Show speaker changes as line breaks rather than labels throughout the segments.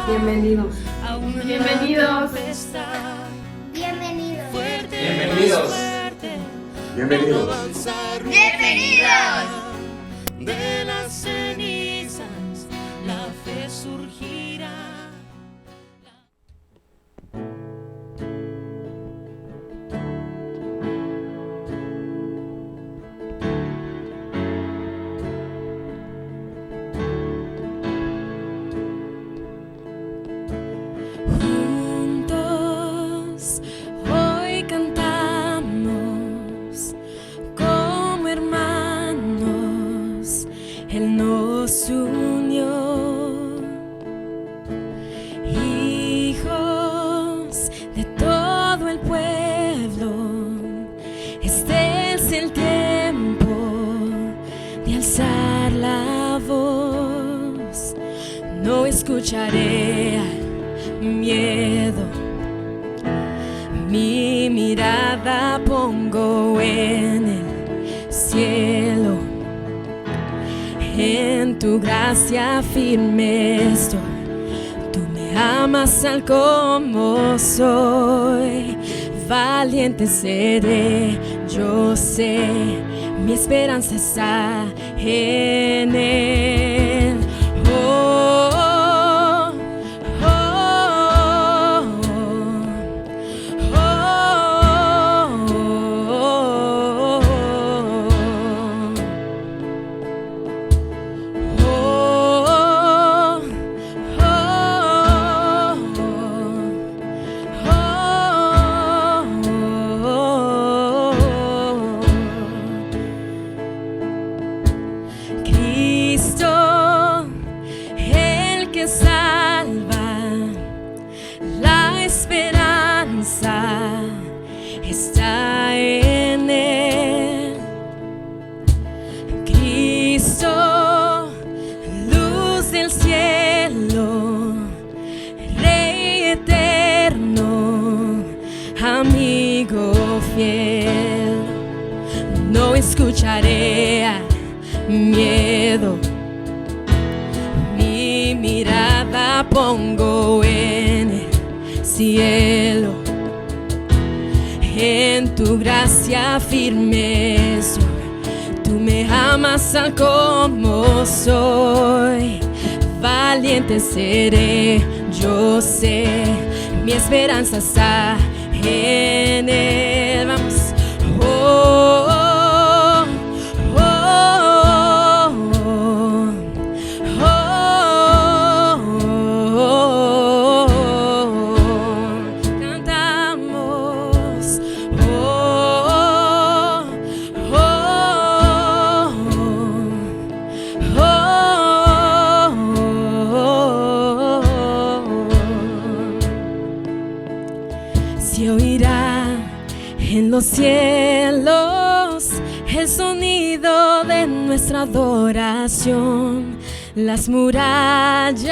Bienvenidos.
Bienvenidos.
Bienvenidos.
Bienvenidos. Bienvenidos.
Bienvenidos.
De las cenizas la fe surgirá.
Juntos hoy cantamos como hermanos, Él nos unió, hijos de todo el pueblo. Este es el tiempo de alzar la voz, no escucharé miedo, mi mirada pongo en el cielo, en tu gracia firme estoy, tú me amas tal como soy, valiente seré, yo sé, mi esperanza está en él. Oh, Cristo, el que salva, la esperanza está en él. Cristo, luz del cielo, Rey eterno, amigo fiel, no escucharé miedo, mi mirada pongo en el cielo, en tu gracia firme soy, tú me amas tal como soy, valiente seré, yo sé, mi esperanza está en él. Vamos. Oh, se oirá en los cielos el sonido de nuestra adoración, las murallas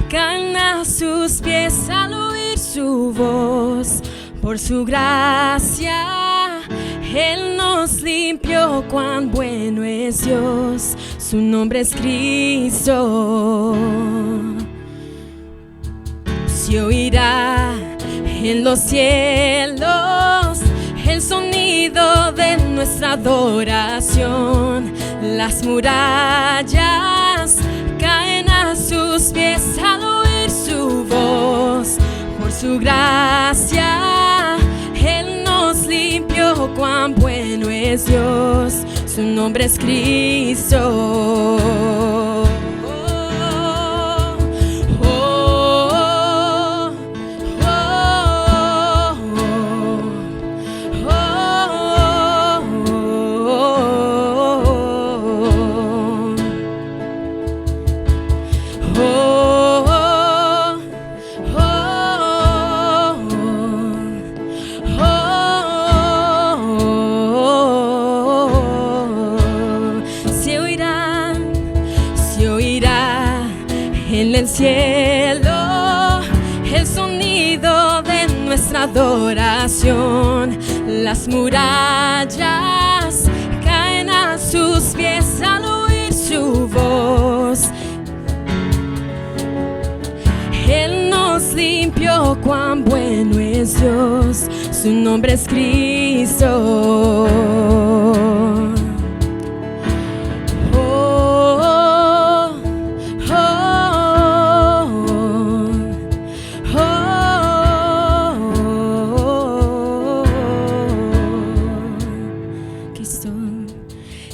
caen a sus pies al oír su voz, por su gracia Él nos limpió, cuán bueno es Dios, su nombre es Cristo. Se oirá en los cielos el sonido de nuestra adoración, las murallas caen a sus pies al oír su voz, por su gracia Él nos limpió, cuán bueno es Dios, su nombre es Cristo. En el cielo el sonido de nuestra adoración, las murallas caen a sus pies al oír su voz, Oh, cuán bueno es Dios, su nombre es Cristo.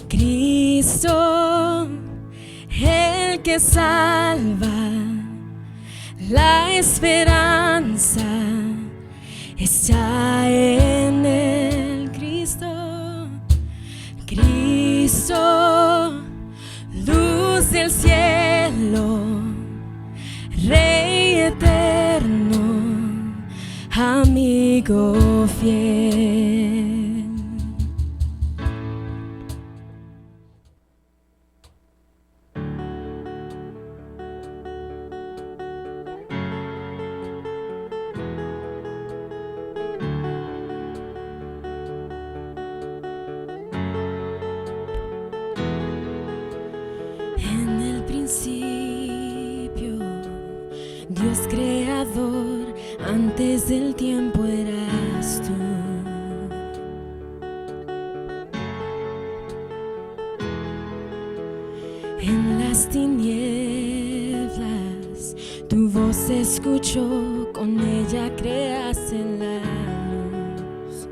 Cristo, el que salva, la esperanza está en el Cristo. Cristo, luz del cielo, Rey eterno, amigo fiel. Dios creador, antes del tiempo eras tú. En las tinieblas tu voz se escuchó, con ella creaste la luz.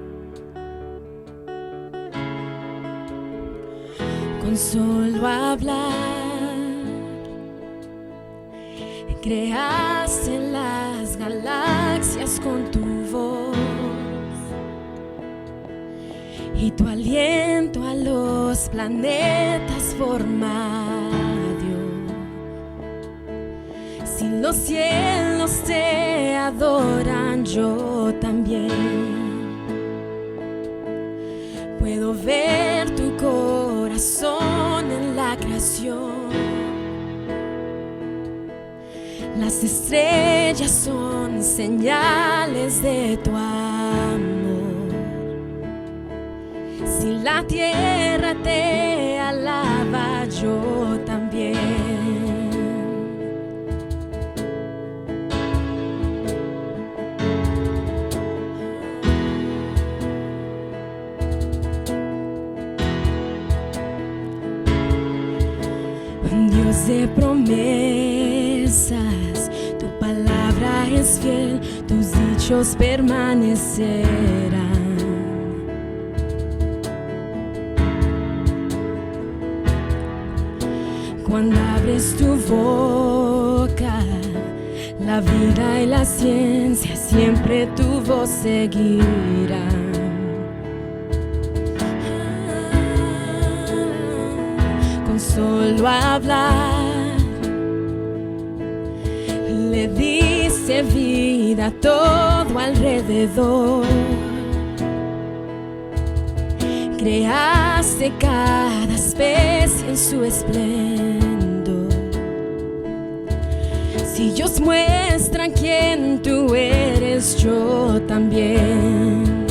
Con solo hablar creaste las galaxias con tu voz, y tu aliento a los planetas forma dio. Si los cielos te adoran, yo también puedo ver tu corazón en la creación. Las estrellas son señales de tu amor. Si la tierra te alaba, yo también. Dios de promesas, tu palabra es fiel, tus dichos permanecerán. Cuando abres tu boca, la vida y la ciencia siempre tu voz seguirán. Solo hablar, le diste vida a todo alrededor. Creaste cada especie en su esplendor. Si ellos muestran quién tú eres, yo también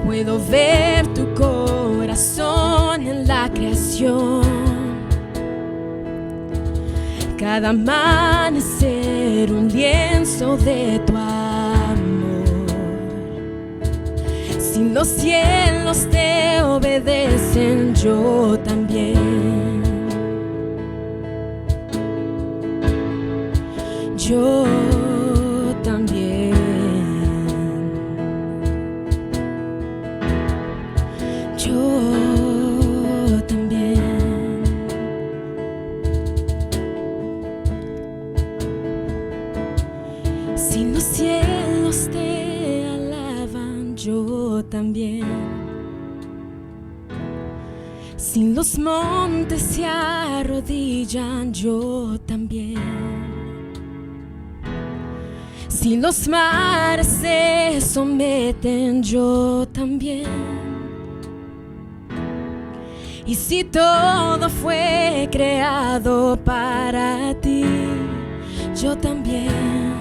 puedo ver tu corazón en la creación. Cada amanecer un lienzo de tu amor. Si los cielos te obedecen, yo también. Yo también. Yo también. Si los cielos te alaban, yo también. Si los montes se arrodillan, yo también. Si los mares se someten, yo también. Y si todo fue creado para ti, yo también.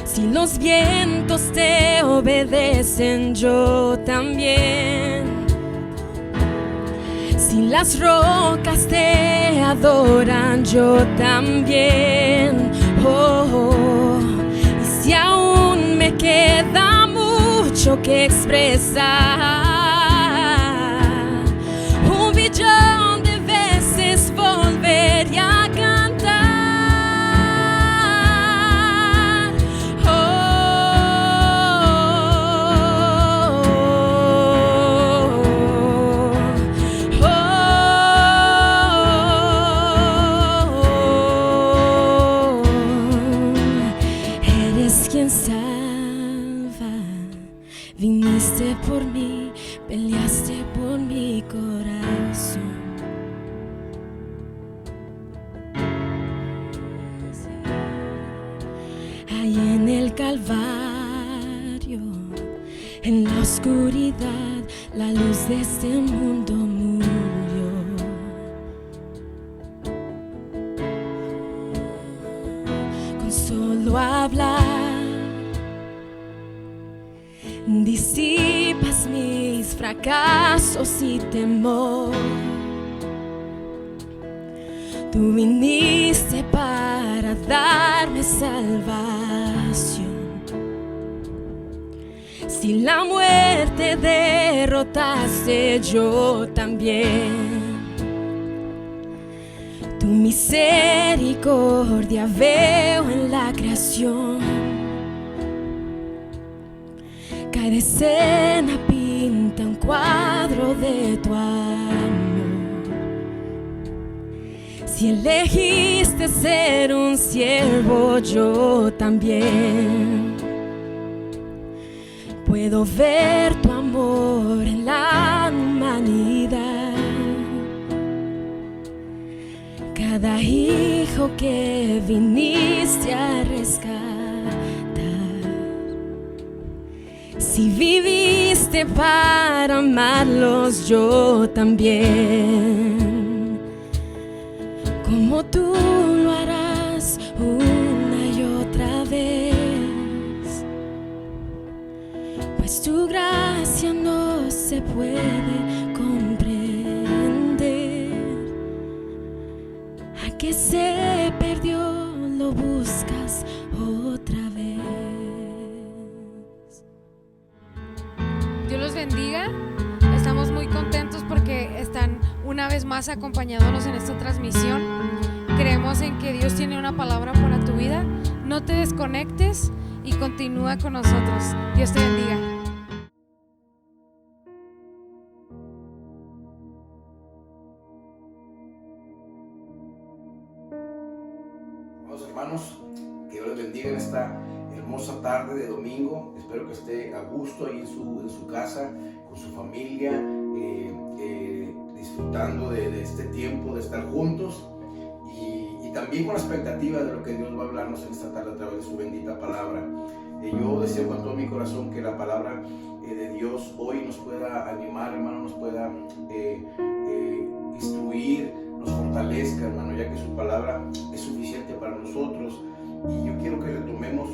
Si los vientos te obedecen, yo también. Si las rocas te adoran, yo también. Oh, oh. queda mucho que expresar. Un billón de veces volveré a cantar. Oh, oh, oh, oh. Eres quien salva. Viniste por mí, peleaste por mi corazón. Ahí en el Calvario, en la oscuridad, la luz de este mundo murió. Con solo hablar disipas mis fracasos y temor. Tú viniste para darme salvación. Si la muerte derrotaste, yo también. Tu misericordia veo en la creación. Cada escena pinta un cuadro de tu amor. Si elegiste ser un siervo, yo también. Puedo ver tu amor en la humanidad. Cada hijo que viniste a rescatar. Si viviste para amarlos, yo también. Como tú lo harás una y otra vez, pues tu gracia no se puede comprender. A que se perdió lo buscas otra vez.
Dios los bendiga. Estamos muy contentos porque están una vez más acompañándonos en esta transmisión. Creemos en que Dios tiene una palabra para tu vida. No te desconectes y continúa con nosotros. Dios te bendiga.
Hermanos, que Dios les bendiga en esta hermosa tarde de domingo. Espero que esté a gusto ahí en su casa, con su familia, disfrutando de este tiempo de estar juntos y también con la expectativa de lo que Dios va a hablarnos en esta tarde a través de su bendita palabra. Yo deseo con todo mi corazón que la palabra de Dios hoy nos pueda animar, hermano, nos pueda instruir, nos fortalezca, hermano, ya que su palabra es suficiente para nosotros. Y yo quiero que retomemos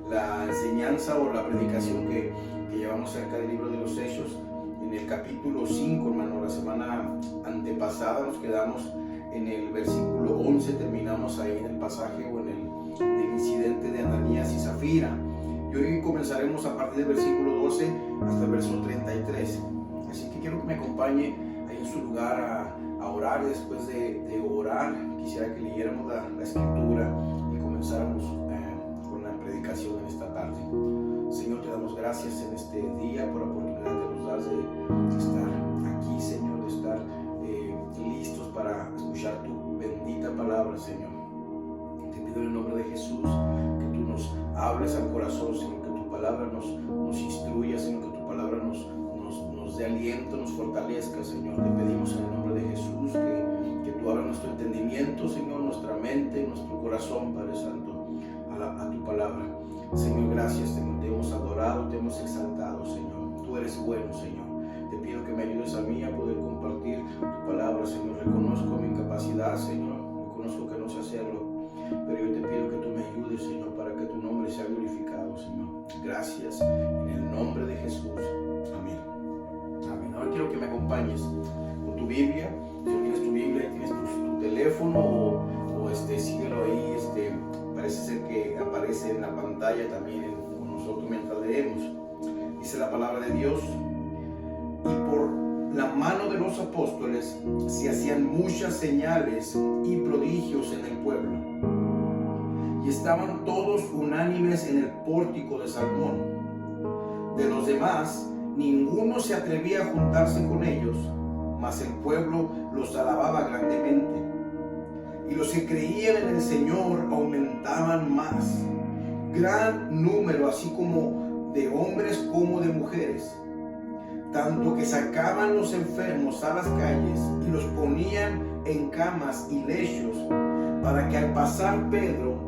la enseñanza o la predicación que llevamos acerca del libro de los Hechos, en el capítulo 5, hermano. La semana antepasada nos quedamos en el versículo 11, terminamos ahí en el pasaje o en el incidente de Ananías y Zafira. Y hoy comenzaremos a partir del versículo 12 hasta el versículo 33. Así que quiero que me acompañe ahí en su lugar a orar. Y después de orar, quisiera que leyéramos la escritura y comenzáramos con la predicación en esta tarde. Señor, te damos gracias en este día por la oportunidad que nos das de estar aquí, Señor, de estar listos para escuchar tu bendita palabra, Señor. Te pido en el nombre de Jesús que tú nos hables al corazón, Señor, que tu palabra nos instruya, Señor, que tu palabra nos dé aliento, nos fortalezca, Señor. Te pedimos en el nombre de Jesús que tú abras nuestro entendimiento, Señor, nuestra mente, nuestro corazón, Padre Santo, a tu palabra. Señor, gracias, te hemos adorado, te hemos exaltado, Señor. Tú eres bueno, Señor. Te pido que me ayudes a mí a poder compartir tu palabra, Señor. Reconozco mi incapacidad, Señor. Reconozco que no sé hacerlo, pero yo te pido que tú me ayudes, Señor, para que tu nombre sea glorificado, Señor. Gracias, en el nombre de Jesús. Amén. Amén. Ahora quiero que me acompañes con tu Biblia. Si no tienes tu Biblia, tienes tu teléfono o síguelo ahí. Parece ser que aparece en la pantalla también nosotros mientras leemos. Dice la palabra de Dios: y por la mano de los apóstoles se hacían muchas señales y prodigios en el pueblo. Y estaban todos unánimes en el pórtico de Salomón. De los demás, ninguno se atrevía a juntarse con ellos, mas el pueblo los alababa grandemente. Y los que creían en el Señor aumentaban más, gran número, así como de hombres como de mujeres, tanto que sacaban los enfermos a las calles y los ponían en camas y lechos, para que al pasar Pedro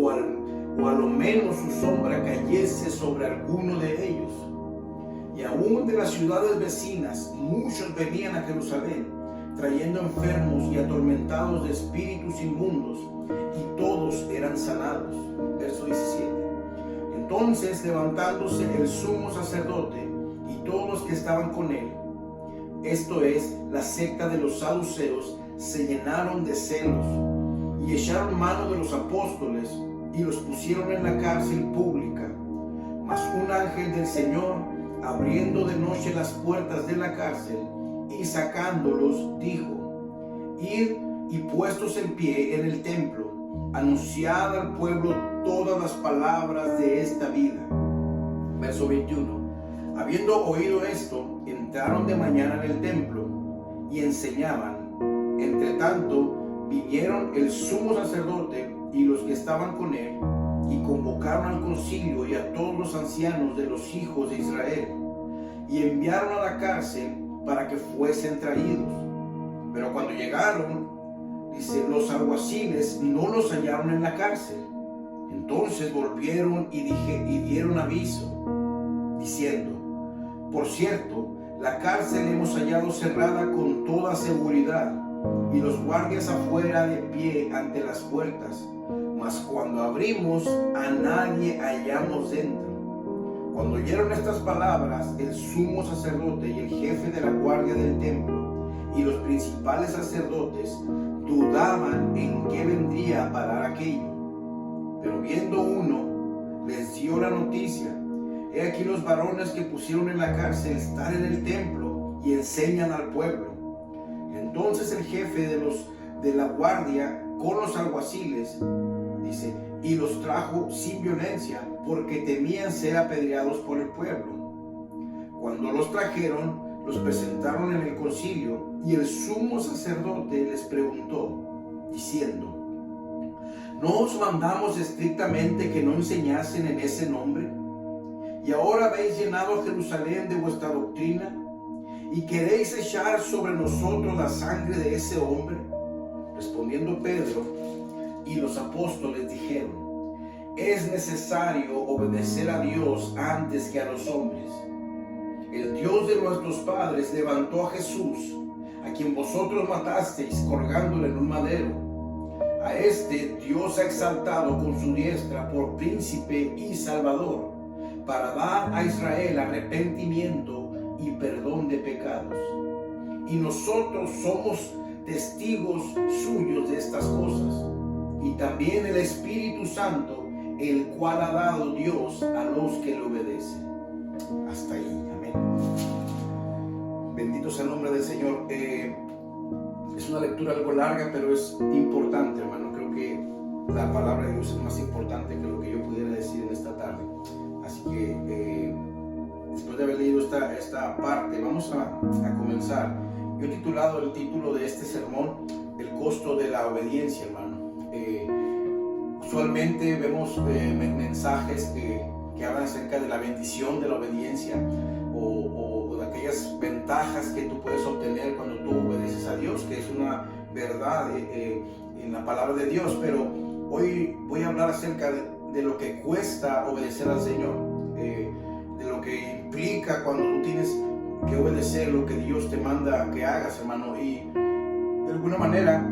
o a lo menos su sombra cayese sobre alguno de ellos. Y aún de las ciudades vecinas muchos venían a Jerusalén, trayendo enfermos y atormentados de espíritus inmundos, y todos eran sanados. Verso 17. Entonces, levantándose el sumo sacerdote y todos los que estaban con él, esto es, la secta de los saduceos, se llenaron de celos y echaron mano de los apóstoles y los pusieron en la cárcel pública. Mas un ángel del Señor, abriendo de noche las puertas de la cárcel y sacándolos, dijo: id y puestos en pie en el templo, anunciad al pueblo todas las palabras de esta vida. Verso 21. Habiendo oído esto, entraron de mañana en el templo y enseñaban. Entre tanto, vinieron el sumo sacerdote y los que estaban con él, y convocaron al concilio y a todos los ancianos de los hijos de Israel, y enviaron a la cárcel para que fuesen traídos. Pero cuando llegaron, dice, los alguaciles no los hallaron en la cárcel. Entonces volvieron y dieron aviso, diciendo: por cierto, la cárcel hemos hallado cerrada con toda seguridad, y los guardias afuera de pie ante las puertas, mas cuando abrimos, a nadie hallamos dentro. Cuando oyeron estas palabras, el sumo sacerdote y el jefe de la guardia del templo y los principales sacerdotes dudaban en qué vendría a parar aquello. Pero viendo uno, les dio la noticia: he aquí los varones que pusieron en la cárcel están en el templo y enseñan al pueblo. Entonces el jefe de la guardia con los alguaciles, dice, y los trajo sin violencia, porque temían ser apedreados por el pueblo. Cuando los trajeron, los presentaron en el concilio, y el sumo sacerdote les preguntó, diciendo: ¿no os mandamos estrictamente que no enseñasen en ese nombre? Y ahora habéis llenado a Jerusalén de vuestra doctrina, y queréis echar sobre nosotros la sangre de ese hombre. Respondiendo Pedro y los apóstoles dijeron: es necesario obedecer a Dios antes que a los hombres. El Dios de nuestros padres levantó a Jesús, a quien vosotros matasteis colgándole en un madero. A este Dios ha exaltado con su diestra por príncipe y salvador, para dar a Israel arrepentimiento y perdón de pecados. Y nosotros somos testigos suyos de estas cosas, y también el Espíritu Santo, el cual ha dado Dios a los que le obedecen. Hasta ahí, amén. Bendito sea el nombre del Señor. Es una lectura algo larga, pero es importante, hermano. Creo que la palabra de Dios es más importante que lo que yo pudiera decir en esta tarde. Así que después de haber leído esta parte, vamos a comenzar. Yo he titulado el título de este sermón: el costo de la obediencia, hermano. Usualmente vemos mensajes que hablan acerca de la bendición de la obediencia o de aquellas ventajas que tú puedes obtener cuando tú obedeces a Dios, que es una verdad en la palabra de Dios. Pero hoy voy a hablar acerca de lo que cuesta obedecer al Señor, de lo que implica cuando tú tienes que obedecer lo que Dios te manda que hagas, hermano. Y de alguna manera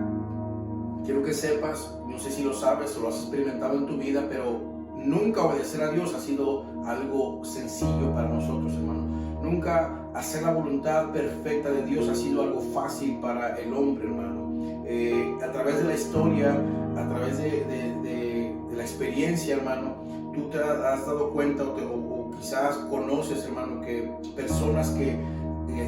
quiero que sepas, no sé si lo sabes o lo has experimentado en tu vida, pero nunca obedecer a Dios ha sido algo sencillo para nosotros, hermano. Nunca hacer la voluntad perfecta de Dios ha sido algo fácil para el hombre, hermano. A través de la historia, a través de la experiencia, hermano, tú te has dado cuenta o quizás conoces, hermano, que personas que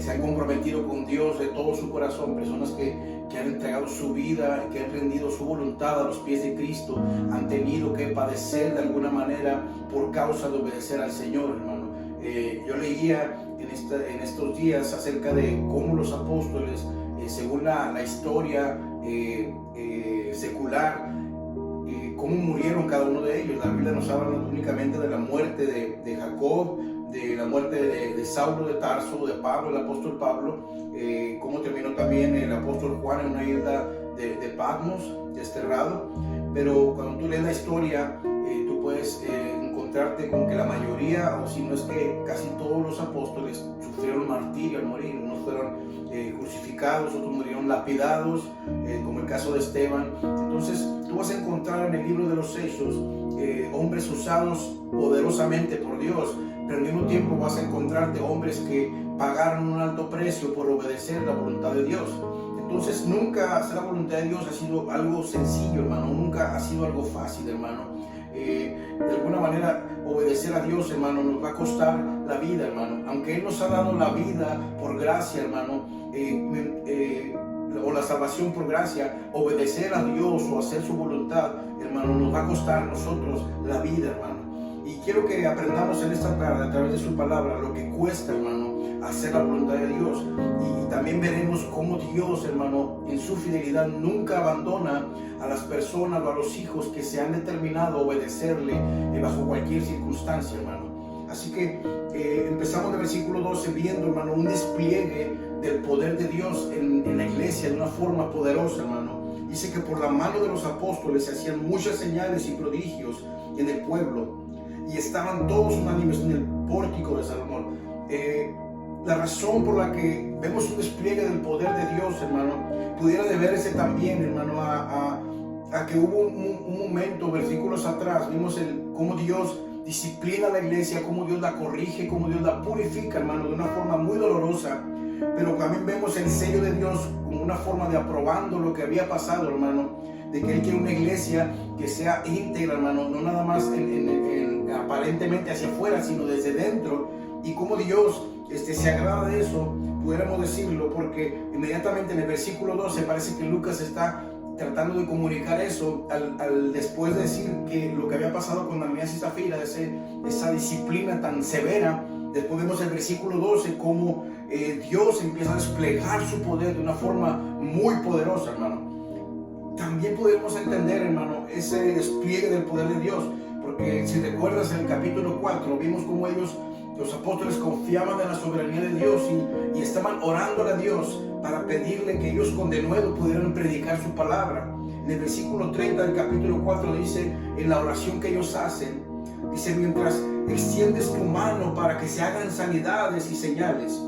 se han comprometido con Dios de todo su corazón, personas que han entregado su vida, que han rendido su voluntad a los pies de Cristo, han tenido que padecer de alguna manera por causa de obedecer al Señor, hermano. Yo leía en estos días acerca de cómo los apóstoles, según la historia secular, cómo murieron cada uno de ellos. La Biblia nos habla únicamente de la muerte de Jacob, de la muerte de Saulo de Tarso, de Pablo, el apóstol Pablo, cómo terminó también el apóstol Juan en una isla de Patmos, desterrado. Pero cuando tú lees la historia, tú puedes encontrarte con que la mayoría, o si no es que casi todos los apóstoles, sufrieron martirio al morir. Unos fueron crucificados, otros murieron lapidados, como el caso de Esteban. Entonces tú vas a encontrar en el libro de los Hechos hombres usados poderosamente por Dios, pero al mismo tiempo vas a encontrarte hombres que pagaron un alto precio por obedecer la voluntad de Dios. Entonces nunca hacer la voluntad de Dios ha sido algo sencillo, hermano, nunca ha sido algo fácil, hermano. De alguna manera obedecer a Dios, hermano, nos va a costar la vida, hermano. Aunque Él nos ha dado la vida por gracia, hermano, o la salvación por gracia, obedecer a Dios o hacer su voluntad, hermano, nos va a costar a nosotros la vida, hermano. Y quiero que aprendamos en esta tarde, a través de su palabra, lo que cuesta, hermano, hacer la voluntad de Dios. Y también veremos cómo Dios, hermano, en su fidelidad nunca abandona a las personas o a los hijos que se han determinado a obedecerle bajo cualquier circunstancia, hermano. Así que empezamos del versículo 12 viendo, hermano, un despliegue del poder de Dios en la iglesia de una forma poderosa, hermano. Dice que por la mano de los apóstoles se hacían muchas señales y prodigios en el pueblo, y estaban todos unánimes en el pórtico de Salomón. La razón por la que vemos un despliegue del poder de Dios, hermano, pudiera deberse también, hermano, a que hubo un momento, versículos atrás, vimos cómo Dios disciplina a la iglesia, cómo Dios la corrige, cómo Dios la purifica, hermano, de una forma muy dolorosa. Pero también vemos el sello de Dios como una forma de aprobando lo que había pasado, hermano, de que Él quiere una iglesia que sea íntegra, hermano, no nada más aparentemente hacia afuera, sino desde dentro. Y como Dios se agrada de eso, pudiéramos decirlo, porque inmediatamente en el versículo 12 parece que Lucas está tratando de comunicar eso al después de decir que lo que había pasado con Ananías y Zafira, esa disciplina tan severa. Después vemos el versículo 12 cómo Dios empieza a desplegar su poder de una forma muy poderosa, hermano. También podemos entender, hermano, ese despliegue del poder de Dios, porque si recuerdas en el capítulo 4 vimos cómo los apóstoles confiaban en la soberanía de Dios y estaban orando a Dios para pedirle que ellos con denuedo pudieran predicar su palabra. En el versículo 30 del capítulo 4 dice, en la oración que ellos hacen, dice, mientras extiendes tu mano para que se hagan sanidades y señales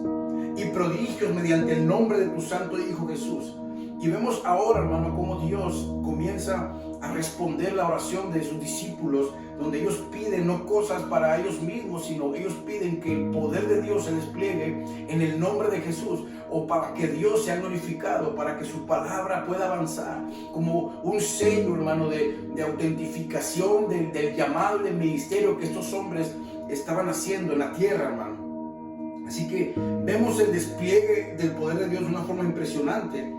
y prodigios mediante el nombre de tu santo Hijo Jesús. Y vemos ahora, hermano, cómo Dios comienza a responder la oración de sus discípulos, donde ellos piden no cosas para ellos mismos, sino ellos piden que el poder de Dios se despliegue en el nombre de Jesús, o para que Dios sea glorificado, para que su palabra pueda avanzar, como un sello, hermano, de autentificación del llamado y del ministerio que estos hombres estaban haciendo en la tierra, hermano. Así que vemos el despliegue del poder de Dios de una forma impresionante.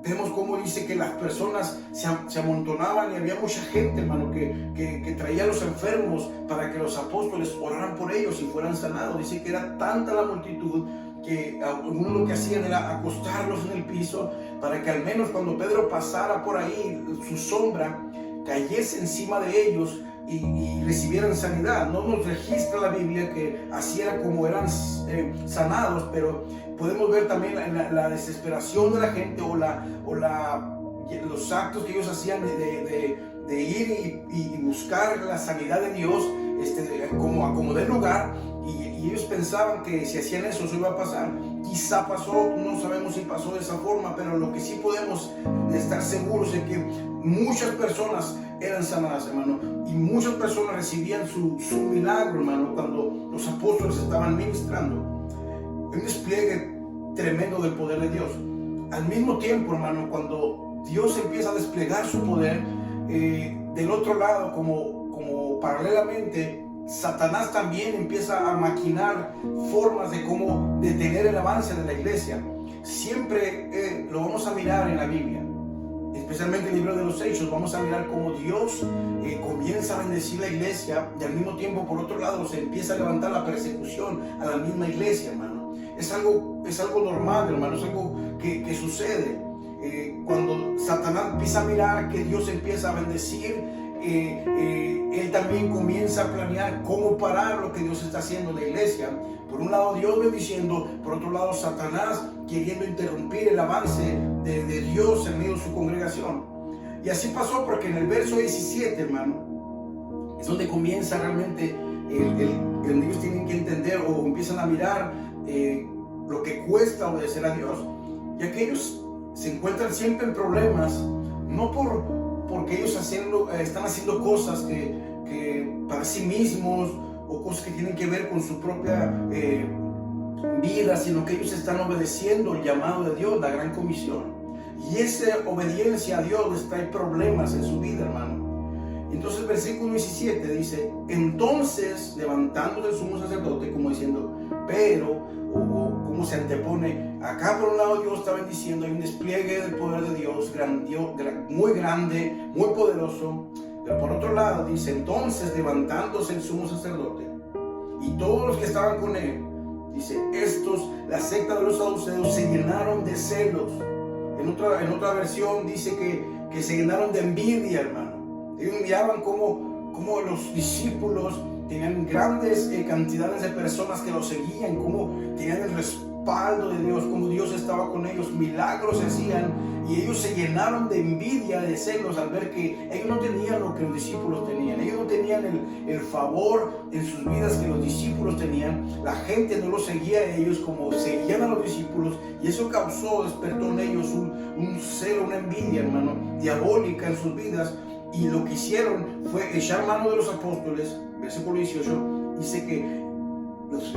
Vemos cómo dice que las personas se amontonaban y había mucha gente, hermano, que traía a los enfermos para que los apóstoles oraran por ellos y fueran sanados. Dice que era tanta la multitud que algunos lo que hacían era acostarlos en el piso para que al menos cuando Pedro pasara por ahí, su sombra cayese encima de ellos y recibieran sanidad. No nos registra la Biblia que así era como eran sanados, pero podemos ver también la desesperación de la gente o los actos que ellos hacían de ir y buscar la sanidad de Dios como de lugar, y ellos pensaban que si hacían eso iba a pasar. Quizá pasó, no sabemos si pasó de esa forma, pero lo que sí podemos estar seguros es que muchas personas eran sanadas, hermano, y muchas personas recibían su milagro, hermano, cuando los apóstoles estaban ministrando. Un despliegue tremendo del poder de Dios. Al mismo tiempo, hermano, cuando Dios empieza a desplegar su poder, del otro lado, como paralelamente, Satanás también empieza a maquinar formas de cómo detener el avance de la iglesia. Siempre lo vamos a mirar en la Biblia, especialmente en el libro de los Hechos. Vamos a mirar cómo Dios comienza a bendecir la iglesia, y al mismo tiempo, por otro lado, se empieza a levantar la persecución a la misma iglesia, hermano. Es algo normal, hermano, es algo que sucede. Cuando Satanás empieza a mirar que Dios empieza a bendecir, él también comienza a planear cómo parar lo que Dios está haciendo en la iglesia. Por un lado Dios bendiciendo, por otro lado Satanás queriendo interrumpir el avance de Dios en medio de su congregación. Y así pasó, porque en el verso 17, hermano, es donde comienza realmente donde ellos tienen que entender o empiezan a mirar lo que cuesta obedecer a Dios, ya que ellos se encuentran siempre en problemas, no porque ellos están haciendo cosas que para sí mismos, o cosas que tienen que ver con su propia vida, sino que ellos están obedeciendo el llamado de Dios, la gran comisión. Y esa obediencia a Dios les trae problemas en su vida, hermano. Entonces el versículo 17 dice: entonces, levantándose el sumo sacerdote, como diciendo, pero, o como se antepone, acá por un lado Dios está bendiciendo, hay un despliegue del poder de Dios muy grande, muy poderoso. Pero por otro lado dice: entonces, levantándose el sumo sacerdote y todos los que estaban con él, dice, la secta de los saduceos, se llenaron de celos. En otra versión dice que se llenaron de envidia, hermano. Ellos miraban cómo los discípulos tenían grandes cantidades de personas que los seguían, cómo tenían el respaldo de Dios, cómo Dios estaba con ellos, milagros se hacían, y ellos se llenaron de envidia, de celos, al ver que ellos no tenían lo que los discípulos tenían. Ellos no tenían el favor en sus vidas que los discípulos tenían. La gente no los seguía a ellos como seguían a los discípulos, y eso despertó en ellos un celo, una envidia, hermano, diabólica en sus vidas. Y lo que hicieron fue echar mano de los apóstoles. Versículo 18 dice que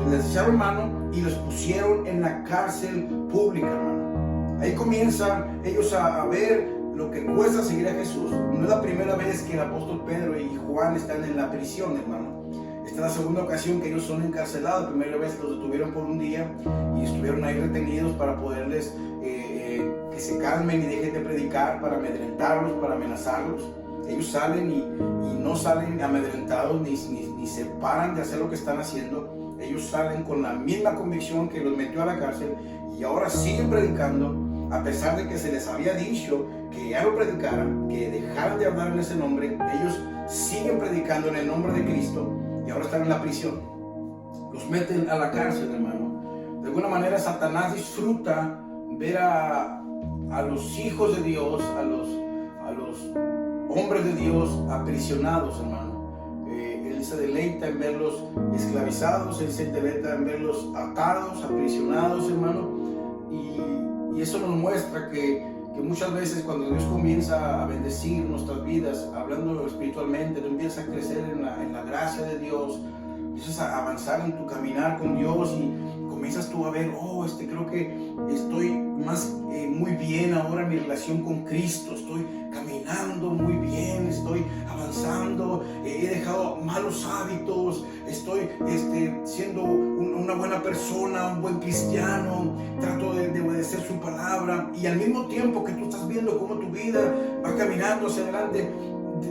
les echaron mano y los pusieron en la cárcel pública, hermano. Ahí comienzan ellos a ver lo que cuesta seguir a Jesús. No es la primera vez que el apóstol Pedro y Juan están en la prisión, hermano. Esta es la segunda ocasión que ellos son encarcelados. La primera vez los detuvieron por un día y estuvieron ahí retenidos para poderles que se calmen y dejen de predicar, para amedrentarlos, para amenazarlos. Ellos salen y no salen amedrentados ni se paran de hacer lo que están haciendo. Ellos salen con la misma convicción que los metió a la cárcel, y ahora siguen predicando, a pesar de que se les había dicho que ya no predicaran, que dejaran de hablar en ese nombre. Ellos siguen predicando en el nombre de Cristo, y ahora están en la prisión. Los meten a la cárcel, hermano. De alguna manera Satanás disfruta ver a los hijos de Dios, a los hombres de Dios aprisionados, hermano. Él se deleita en verlos esclavizados, él se deleita en verlos atados, aprisionados, hermano. Y eso nos muestra que muchas veces cuando Dios comienza a bendecir nuestras vidas, hablando espiritualmente, tú empiezas a crecer en la gracia de Dios, empiezas a avanzar en tu caminar con Dios, y comienzas tú a ver, creo que estoy muy bien ahora en mi relación con Cristo, estoy caminando muy bien, estoy avanzando, he dejado malos hábitos, estoy siendo una buena persona, un buen cristiano, trato de obedecer su palabra. Y al mismo tiempo que tú estás viendo cómo tu vida va caminando hacia adelante,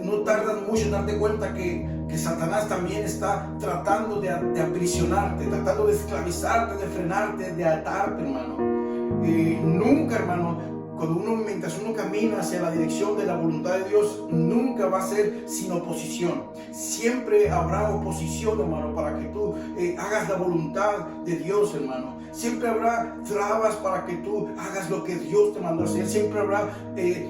no tardas mucho en darte cuenta que Satanás también está tratando de aprisionarte, tratando de esclavizarte, de frenarte, de atarte, hermano. Nunca, hermano, mientras uno camina hacia la dirección de la voluntad de Dios, nunca va a ser sin oposición. Siempre habrá oposición, hermano, para que tú hagas la voluntad de Dios, hermano. Siempre habrá trabas para que tú hagas lo que Dios te mandó hacer. Siempre habrá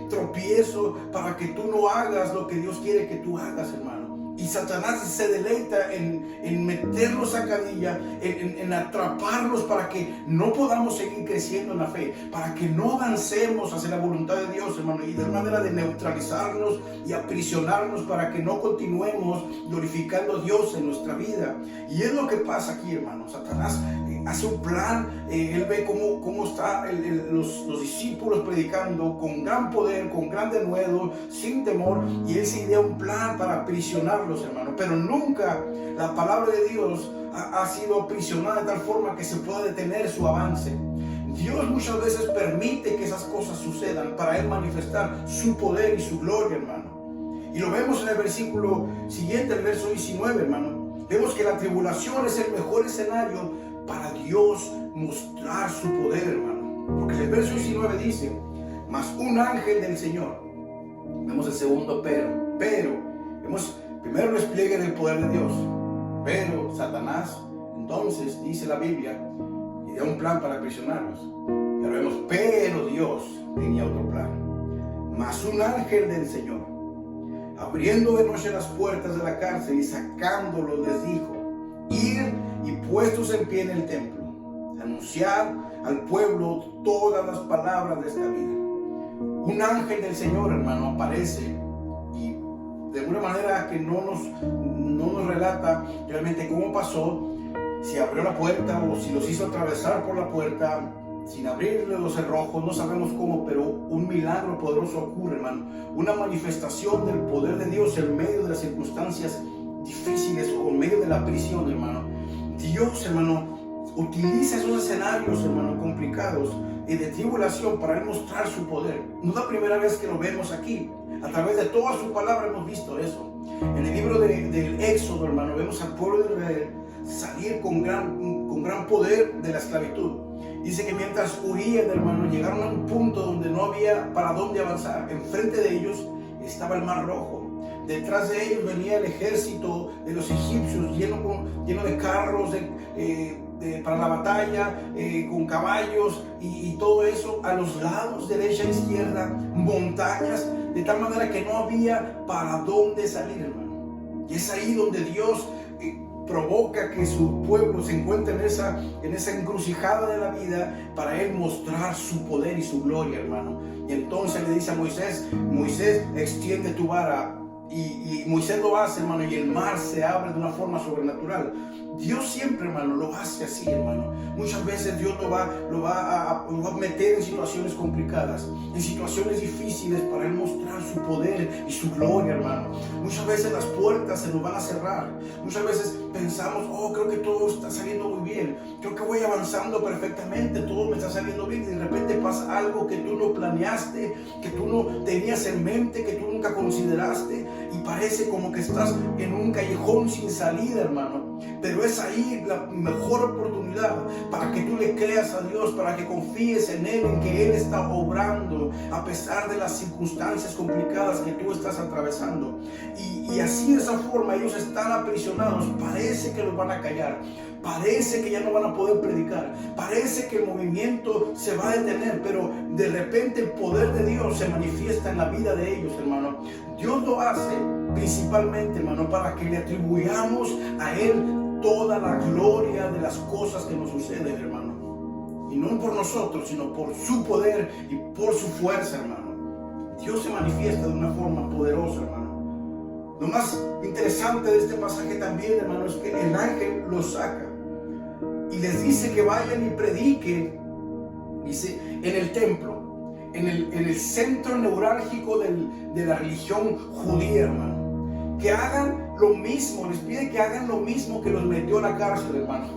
tropiezo para que tú no hagas lo que Dios quiere que tú hagas, hermano. Y Satanás se deleita en meterlos a cadilla, en atraparlos para que no podamos seguir creciendo en la fe, para que no avancemos hacia la voluntad de Dios, hermano. Y de manera de neutralizarnos y aprisionarnos para que no continuemos glorificando a Dios en nuestra vida. Y es lo que pasa aquí, hermano. Satanás hace un plan, él ve cómo están los discípulos predicando con gran poder, con gran denuedo, sin temor, y él se idea un plan para aprisionarlos, hermano. Pero nunca la palabra de Dios ha sido aprisionada de tal forma que se pueda detener su avance. Dios muchas veces permite que esas cosas sucedan para él manifestar su poder y su gloria, hermano. Y lo vemos en el versículo siguiente, el verso 19, hermano. Vemos que la tribulación es el mejor escenario para Dios mostrar su poder, hermano. Porque el verso 19 dice: mas un ángel del Señor. Vemos el segundo pero. Vemos primero el despliegue del poder de Dios. Pero Satanás, entonces, dice la Biblia, idea un plan para aprisionarlos. Ya lo vemos, pero Dios tenía otro plan. Mas un ángel del Señor, abriendo de noche las puertas de la cárcel y sacándolos, les dijo: ir y puestos en pie en el templo, anunciar al pueblo todas las palabras de esta vida. Un ángel del Señor, hermano, aparece y de una manera que no nos relata realmente cómo pasó, si abrió la puerta o si los hizo atravesar por la puerta sin abrirle los cerrojos, no sabemos cómo, pero un milagro poderoso ocurre, hermano. Una manifestación del poder de Dios en medio de las circunstancias difíciles o en medio de la prisión, hermano. Dios, hermano, utiliza esos escenarios, hermano, complicados y de tribulación para él mostrar su poder. No es la primera vez que lo vemos aquí. A través de toda su palabra hemos visto eso. En el libro del Éxodo, hermano, vemos al pueblo de Israel salir con gran poder de la esclavitud. Dice que mientras huían, hermano, llegaron a un punto donde no había para dónde avanzar. Enfrente de ellos estaba el Mar Rojo. Detrás de ellos venía el ejército de los egipcios lleno de carros para la batalla, con caballos y todo eso. A los lados, derecha e izquierda, montañas, de tal manera que no había para dónde salir, hermano. Y es ahí donde Dios provoca que su pueblo se encuentre en esa encrucijada de la vida para él mostrar su poder y su gloria, hermano. Y entonces le dice a Moisés: Moisés, extiende tu vara. Y Moisés lo hace, hermano, y el mar se abre de una forma sobrenatural. Dios siempre, hermano, lo hace así, hermano. Muchas veces Dios lo va a meter en situaciones complicadas, en situaciones difíciles para él mostrar su poder y su gloria, hermano. Muchas veces las puertas se nos van a cerrar. Muchas veces pensamos: oh, creo que todo está saliendo muy bien, creo que voy avanzando perfectamente, todo me está saliendo bien, y de repente pasa algo que tú no planeaste, que tú no tenías en mente, que tú nunca consideraste, y parece como que estás en un callejón sin salida, hermano. Pero es ahí la mejor oportunidad para que tú le creas a Dios, para que confíes en Él, en que Él está obrando a pesar de las circunstancias complicadas que tú estás atravesando. Y así, de esa forma, ellos están aprisionados. Parece que los van a callar, parece que ya no van a poder predicar, parece que el movimiento se va a detener, pero de repente el poder de Dios se manifiesta en la vida de ellos, hermano. Dios lo hace principalmente, hermano, para que le atribuyamos a Él toda la gloria de las cosas que nos suceden, hermano. Y no por nosotros, sino por su poder y por su fuerza, hermano. Dios se manifiesta de una forma poderosa, hermano. Lo más interesante de este pasaje también, hermano, es que el ángel los saca y les dice que vayan y prediquen, dice, en el templo, en el centro neurálgico de la religión judía, hermano. Que hagan lo mismo, les pide que hagan lo mismo que los metió a la cárcel, hermano.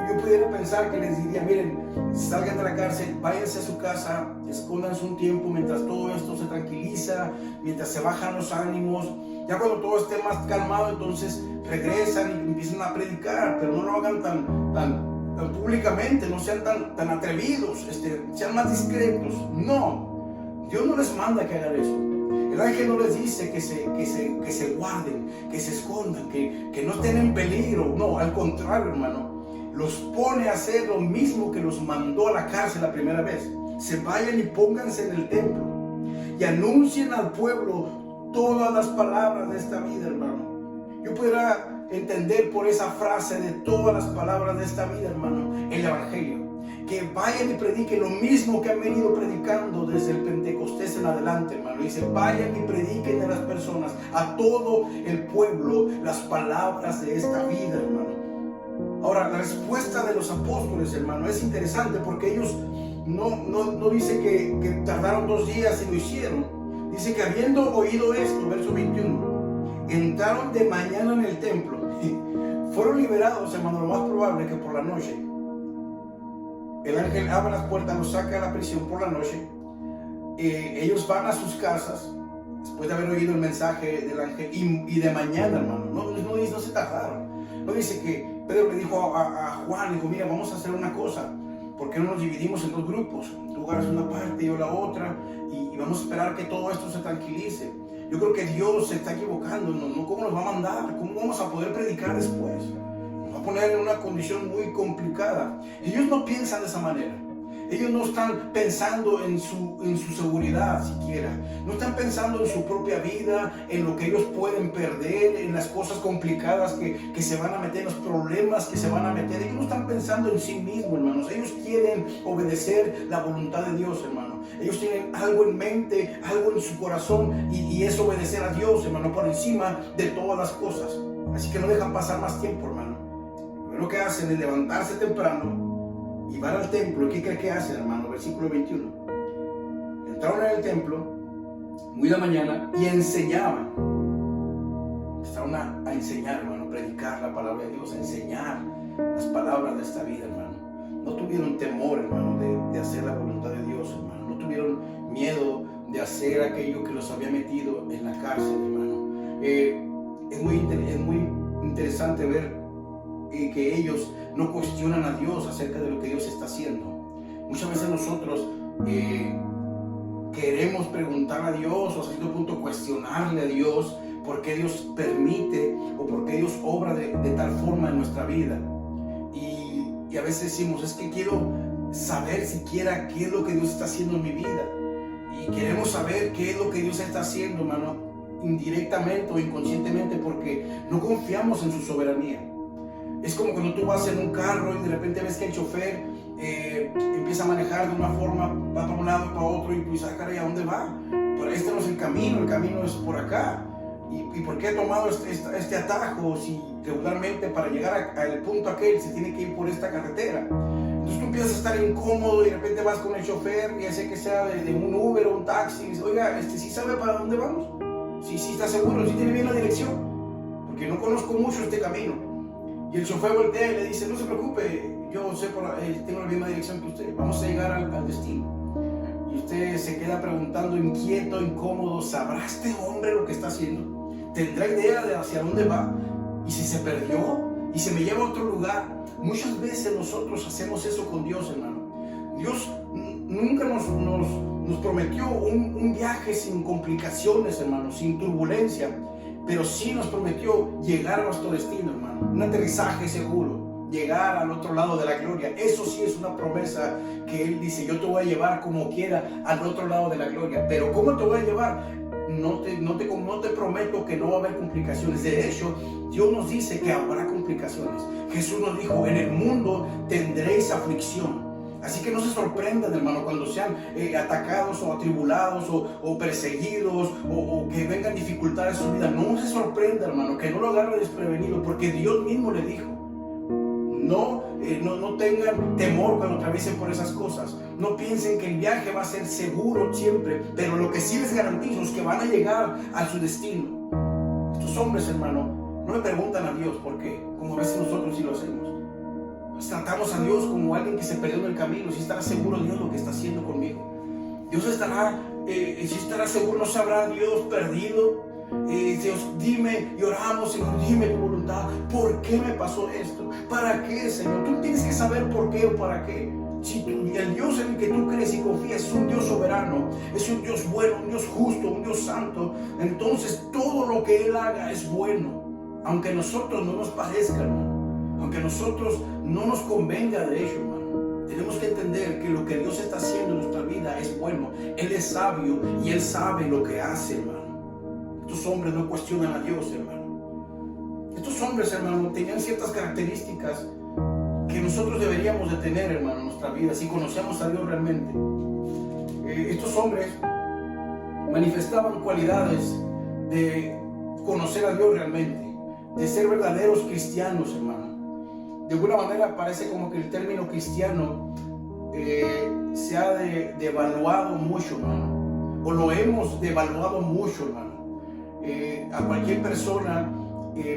Yo pudiera pensar que les diría: miren, salgan de la cárcel, váyanse a su casa, escóndanse un tiempo mientras todo esto se tranquiliza, mientras se bajan los ánimos. Ya cuando todo esté más calmado, entonces regresan y empiezan a predicar, pero no lo hagan tan públicamente, no sean tan atrevidos, sean más discretos. No, Dios no les manda que hagan eso. El ángel no les dice que se guarden, que se escondan, que no estén en peligro. No, al contrario, hermano. Los pone a hacer lo mismo que los mandó a la cárcel la primera vez. Se vayan y pónganse en el templo y anuncien al pueblo todas las palabras de esta vida, hermano. Yo pudiera entender por esa frase de todas las palabras de esta vida, hermano, el evangelio. Que vayan y prediquen lo mismo que han venido predicando desde el Pentecostés en adelante, hermano. Dice: vayan y prediquen a las personas, a todo el pueblo, las palabras de esta vida, hermano. Ahora, la respuesta de los apóstoles, hermano, es interesante porque ellos no dice que tardaron 2 días y lo hicieron. Dice que habiendo oído esto, verso 21, entraron de mañana en el templo. Fueron liberados, hermano, lo más probable que por la noche. El ángel abre las puertas, los saca de la prisión por la noche. Ellos van a sus casas después de haber oído el mensaje del ángel y de mañana, hermano, no se tardaron. No dice que Pedro le dijo a Juan, dijo, mira, vamos a hacer una cosa, ¿por qué no nos dividimos en 2 grupos? Tú agarras una parte y yo la otra, y vamos a esperar que todo esto se tranquilice. Yo creo que Dios se está equivocando, ¿no? ¿Cómo nos va a mandar? ¿Cómo vamos a poder predicar después? Nos va a poner en una condición muy complicada. Ellos no piensan de esa manera. Ellos no están pensando en su seguridad siquiera. No están pensando en su propia vida, en lo que ellos pueden perder, en las cosas complicadas que se van a meter, en los problemas que se van a meter. Ellos no están pensando en sí mismos, hermanos. Ellos quieren obedecer la voluntad de Dios, hermano. Ellos tienen algo en mente, algo en su corazón, y es obedecer a Dios, hermano, por encima de todas las cosas. Así que no dejan pasar más tiempo, hermano. Lo que hacen es levantarse temprano y van al templo. ¿Qué cree que hacen, hermano? Versículo 21. Entraron en el templo muy de mañana y enseñaban. Empezaron a enseñar, hermano, predicar la palabra de Dios, a enseñar las palabras de esta vida, hermano. No tuvieron temor, hermano, de hacer la voluntad de Dios, hermano. No tuvieron miedo de hacer aquello que los había metido en la cárcel, hermano. Es muy interesante ver que ellos no cuestionan a Dios acerca de lo que Dios está haciendo. Muchas veces nosotros queremos preguntar a Dios, o a cierto punto cuestionarle a Dios por qué Dios permite o por qué Dios obra de tal forma en nuestra vida. Y a veces decimos, es que quiero saber siquiera qué es lo que Dios está haciendo en mi vida. Y queremos saber qué es lo que Dios está haciendo, hermano, indirectamente o inconscientemente, porque no confiamos en su soberanía. Es como cuando tú vas en un carro y de repente ves que el chofer empieza a manejar de una forma, va para un lado y para otro, y tú dices, caray, ¿a dónde va? Pero este no es el camino es por acá. ¿Y por qué he tomado este atajo si regularmente para llegar al punto aquel se tiene que ir por esta carretera? Entonces tú empiezas a estar incómodo y de repente vas con el chofer, ya sé que sea de un Uber o un taxi, y dices, oiga, ¿sí sabe para dónde vamos? ¿Sí está seguro? ¿Sí tiene bien la dirección? Porque no conozco mucho este camino. Y el chofer voltea y le dice, no se preocupe, yo sé tengo la misma dirección que usted, vamos a llegar al destino. Y usted se queda preguntando, inquieto, incómodo, ¿sabrá este hombre lo que está haciendo? ¿Tendrá idea de hacia dónde va? ¿Y si se perdió? ¿Y se me lleva a otro lugar? Muchas veces nosotros hacemos eso con Dios, hermano. Dios nunca nos prometió un viaje sin complicaciones, hermano, sin turbulencia. Pero sí nos prometió llegar a nuestro destino, hermano. Un aterrizaje seguro, llegar al otro lado de la gloria. Eso sí es una promesa que Él dice, yo te voy a llevar como quiera al otro lado de la gloria. Pero ¿cómo te voy a llevar? No te prometo que no va a haber complicaciones. De hecho, Dios nos dice que habrá complicaciones. Jesús nos dijo, en el mundo tendréis aflicción. Así que no se sorprendan, hermano, cuando sean atacados o atribulados o perseguidos o que vengan dificultades en su vida. No se sorprenda, hermano, que no lo agarre desprevenido, porque Dios mismo le dijo. No tengan temor cuando atraviesen por esas cosas. No piensen que el viaje va a ser seguro siempre, pero lo que sí les garantizo es que van a llegar a su destino. Estos hombres, hermano, no le preguntan a Dios por qué, como a veces nosotros sí lo hacemos. Tratamos a Dios como alguien que se perdió en el camino. Si estará seguro Dios lo que está haciendo conmigo. Dios estará, si estará seguro, no se habrá Dios perdido. Dios, dime, y oramos, Señor, dime tu voluntad. ¿Por qué me pasó esto? ¿Para qué, Señor? Tú tienes que saber por qué o para qué. Si el Dios en el que tú crees y confías es un Dios soberano, es un Dios bueno, un Dios justo, un Dios santo, entonces todo lo que Él haga es bueno, aunque a nosotros no nos parezca, hermano. Aunque a nosotros no nos convenga de ello, hermano. Tenemos que entender que lo que Dios está haciendo en nuestra vida es bueno. Él es sabio y Él sabe lo que hace, hermano. Estos hombres no cuestionan a Dios, hermano. Estos hombres, hermano, tenían ciertas características que nosotros deberíamos de tener, hermano, en nuestra vida, si conocemos a Dios realmente. Estos hombres manifestaban cualidades de conocer a Dios realmente, de ser verdaderos cristianos, hermano. de alguna manera parece como que el término cristiano se ha devaluado mucho, hermano, o lo hemos devaluado mucho, hermano. A cualquier persona,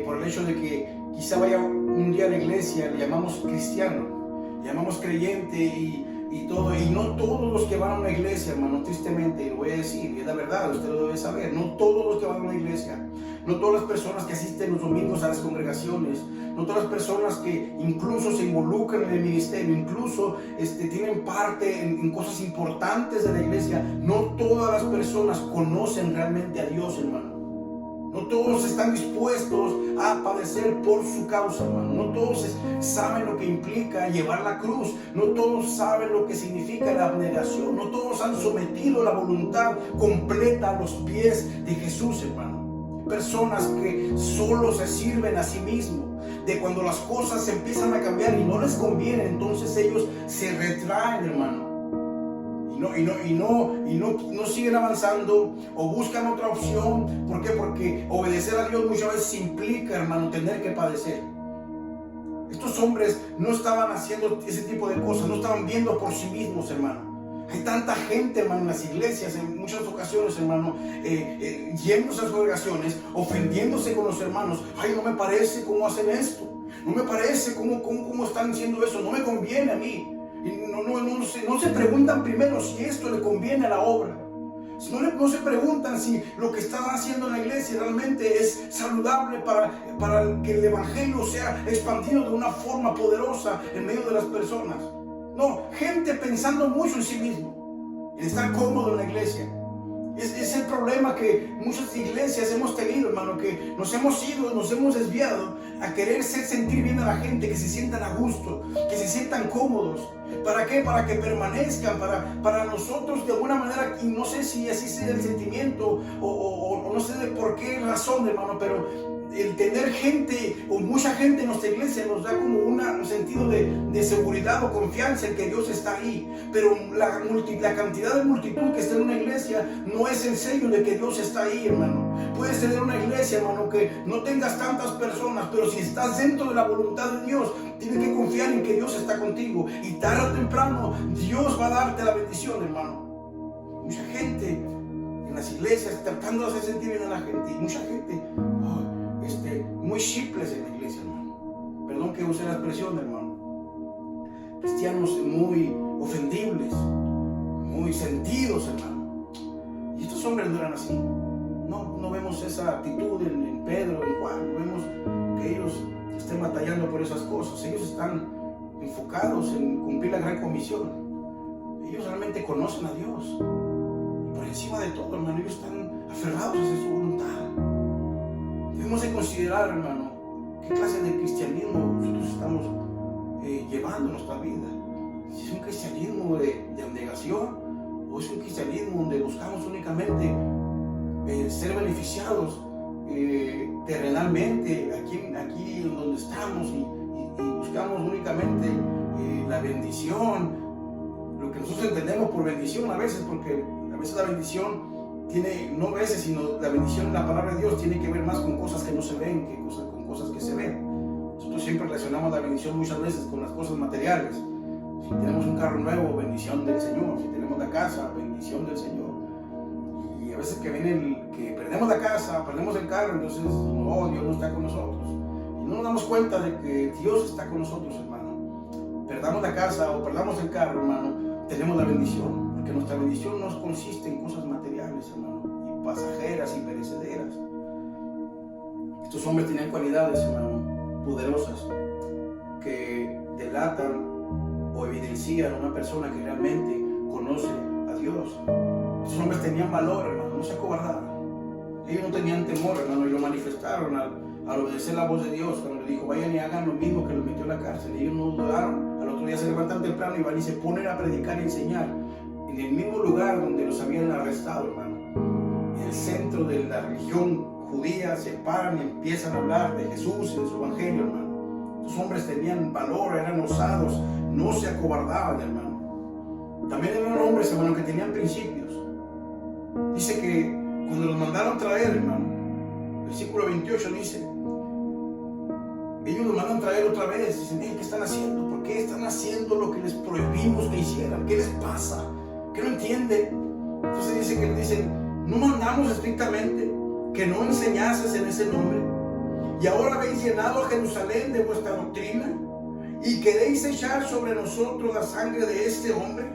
por el hecho de que quizá vaya un día a la iglesia, le llamamos cristiano, le llamamos creyente y todo, y no todos los que van a una iglesia, hermano, tristemente, lo voy a decir, y es la verdad, usted lo debe saber, no todos los que van a una iglesia, no todas las personas que asisten los domingos a las congregaciones, no todas las personas que incluso se involucran en el ministerio, incluso tienen parte en cosas importantes de la iglesia, no todas las personas conocen realmente a Dios, hermano. No todos están dispuestos a padecer por su causa, hermano. No todos saben lo que implica llevar la cruz. No todos saben lo que significa la abnegación. No todos han sometido la voluntad completa a los pies de Jesús, hermano. Personas que solo se sirven a sí mismos. De cuando las cosas empiezan a cambiar y no les conviene, entonces ellos se retraen, hermano. Y no siguen avanzando o buscan otra opción. ¿Por qué? Porque obedecer a Dios muchas veces implica, hermano, tener que padecer. Estos hombres no estaban haciendo ese tipo de cosas, no estaban viendo por sí mismos, hermano. Hay tanta gente, hermano, en las iglesias, en muchas ocasiones, hermano, yéndose a las congregaciones, ofendiéndose con los hermanos. Ay, no me parece cómo hacen esto, no me parece cómo están haciendo eso, no me conviene a mí. No se preguntan primero si esto le conviene a la obra. No se preguntan si lo que están haciendo en la iglesia realmente es saludable para que el evangelio sea expandido de una forma poderosa en medio de las personas. No, gente pensando mucho en sí mismo, en estar cómodo en la iglesia. Es el problema que muchas iglesias hemos tenido, hermano, que nos hemos desviado a querer sentir bien a la gente, que se sientan a gusto, que se sientan cómodos. ¿Para qué? Para que permanezcan, para nosotros de alguna manera, y no sé si así sea el sentimiento o no sé de por qué razón, hermano, pero el tener gente o mucha gente en nuestra iglesia nos da como un sentido de seguridad o confianza en que Dios está ahí. Pero la cantidad de multitud que está en una iglesia no es el sello de que Dios está ahí, hermano. Puedes tener una iglesia, hermano, que no tengas tantas personas, pero si estás dentro de la voluntad de Dios, tienes que confiar en que Dios está contigo. Y tarde o temprano, Dios va a darte la bendición, hermano. Mucha gente en las iglesias tratando de hacer sentir bien a la gente. Y mucha gente muy chiples en la iglesia, hermano. Perdón que use la expresión, hermano. Cristianos muy ofendibles, muy sentidos, hermano. Y estos hombres no eran así. No vemos esa actitud en Pedro, en Juan. No vemos que ellos estén batallando por esas cosas. Ellos están enfocados en cumplir la gran comisión. Ellos realmente conocen a Dios. Y por encima de todo, hermano, ellos están aferrados a su voluntad. Debemos de considerar, hermano, qué clase de cristianismo nosotros estamos llevando en nuestra vida. Si es un cristianismo de abnegación o es un cristianismo donde buscamos únicamente ser beneficiados terrenalmente aquí donde estamos y buscamos únicamente la bendición, lo que nosotros entendemos por bendición a veces, porque a veces la bendición no a veces, sino la bendición en la palabra de Dios tiene que ver más con cosas que no se ven que con cosas que se ven. Nosotros siempre relacionamos la bendición muchas veces con las cosas materiales. Si tenemos un carro nuevo, bendición del Señor. Si tenemos la casa, bendición del Señor. Y a veces que perdemos la casa, perdemos el carro, entonces no, Dios no está con nosotros. Y no nos damos cuenta de que Dios está con nosotros, hermano. Perdamos la casa o perdamos el carro, hermano, tenemos la bendición. Porque nuestra bendición no consiste en cosas materiales, hermano, y pasajeras y perecederas. Estos hombres tenían cualidades, hermano, poderosas, que delatan o evidencian a una persona que realmente conoce a Dios. Estos hombres tenían valor, hermano, no se acobardaban. Ellos no tenían temor, hermano, y lo manifestaron al obedecer la voz de Dios, cuando le dijo, vayan y hagan lo mismo que los metió en la cárcel. Ellos no dudaron. Al otro día se levantan temprano y van y se ponen a predicar y enseñar en el mismo lugar donde los habían arrestado, hermano. En el centro de la religión judía se paran y empiezan a hablar de Jesús y de su evangelio, hermano. Los hombres tenían valor, eran osados, no se acobardaban, hermano. También eran hombres, hermano, que tenían principios. Dice que cuando los mandaron traer, hermano, versículo 28 dice, ellos nos mandan traer otra vez. Dicen, ¿qué están haciendo? ¿Por qué están haciendo lo que les prohibimos que hicieran? ¿Qué les pasa? ¿Qué no entienden? Entonces dicen, no mandamos estrictamente que no enseñases en ese nombre. Y ahora habéis llenado a Jerusalén de vuestra doctrina y queréis echar sobre nosotros la sangre de este hombre.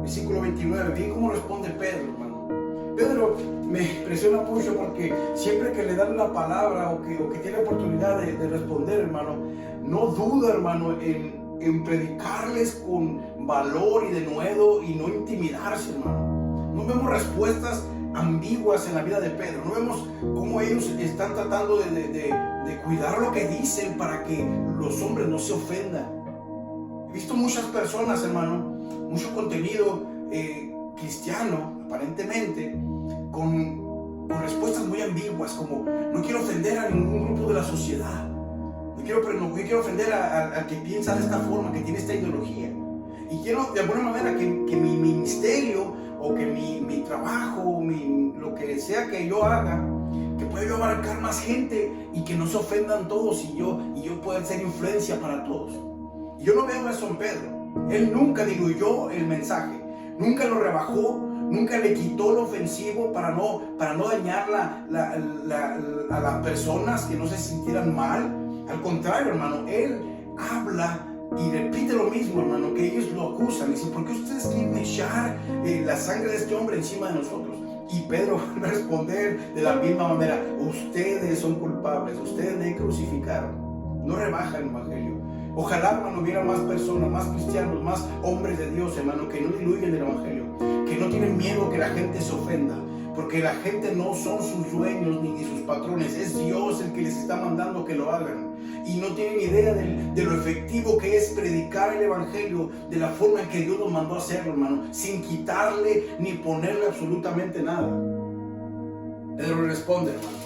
Versículo 29, bien cómo responde Pedro, hermano. Pedro me impresiona mucho porque siempre que le dan la palabra o que tiene oportunidad de responder, hermano, no duda, hermano, en predicarles con valor y denuedo y no intimidarse, hermano. No vemos respuestas ambiguas en la vida de Pedro. No vemos cómo ellos están tratando de cuidar lo que dicen para que los hombres no se ofendan. He visto muchas personas, hermano, mucho contenido cristiano, aparentemente, con respuestas muy ambiguas, como no quiero ofender a ningún grupo de la sociedad, no quiero ofender al que piensa de esta forma, que tiene esta ideología, y quiero de alguna manera que mi ministerio o que mi trabajo, lo que sea que yo haga, que pueda yo abarcar más gente y que no se ofendan todos y yo pueda ser influencia para todos. Y yo no veo eso en Pedro. Él nunca diluyó el mensaje, nunca lo rebajó, nunca le quitó lo ofensivo para no dañar a las personas, que no se sintieran mal. Al contrario, hermano, él habla y repite lo mismo, hermano, que ellos lo acusan. Dicen, ¿por qué ustedes quieren echar la sangre de este hombre encima de nosotros? Y Pedro va a responder de la misma manera, ustedes son culpables, ustedes deben crucificar. No rebaja el evangelio. Ojalá, hermano, hubiera más personas, más cristianos, más hombres de Dios, hermano, que no diluyen el evangelio, que no tienen miedo que la gente se ofenda, porque la gente no son sus dueños ni sus patrones, es Dios el que les está mandando que lo hagan. Y no tienen idea de lo efectivo que es predicar el evangelio de la forma en que Dios nos mandó a hacerlo, hermano, sin quitarle ni ponerle absolutamente nada. Pedro le responde, hermano,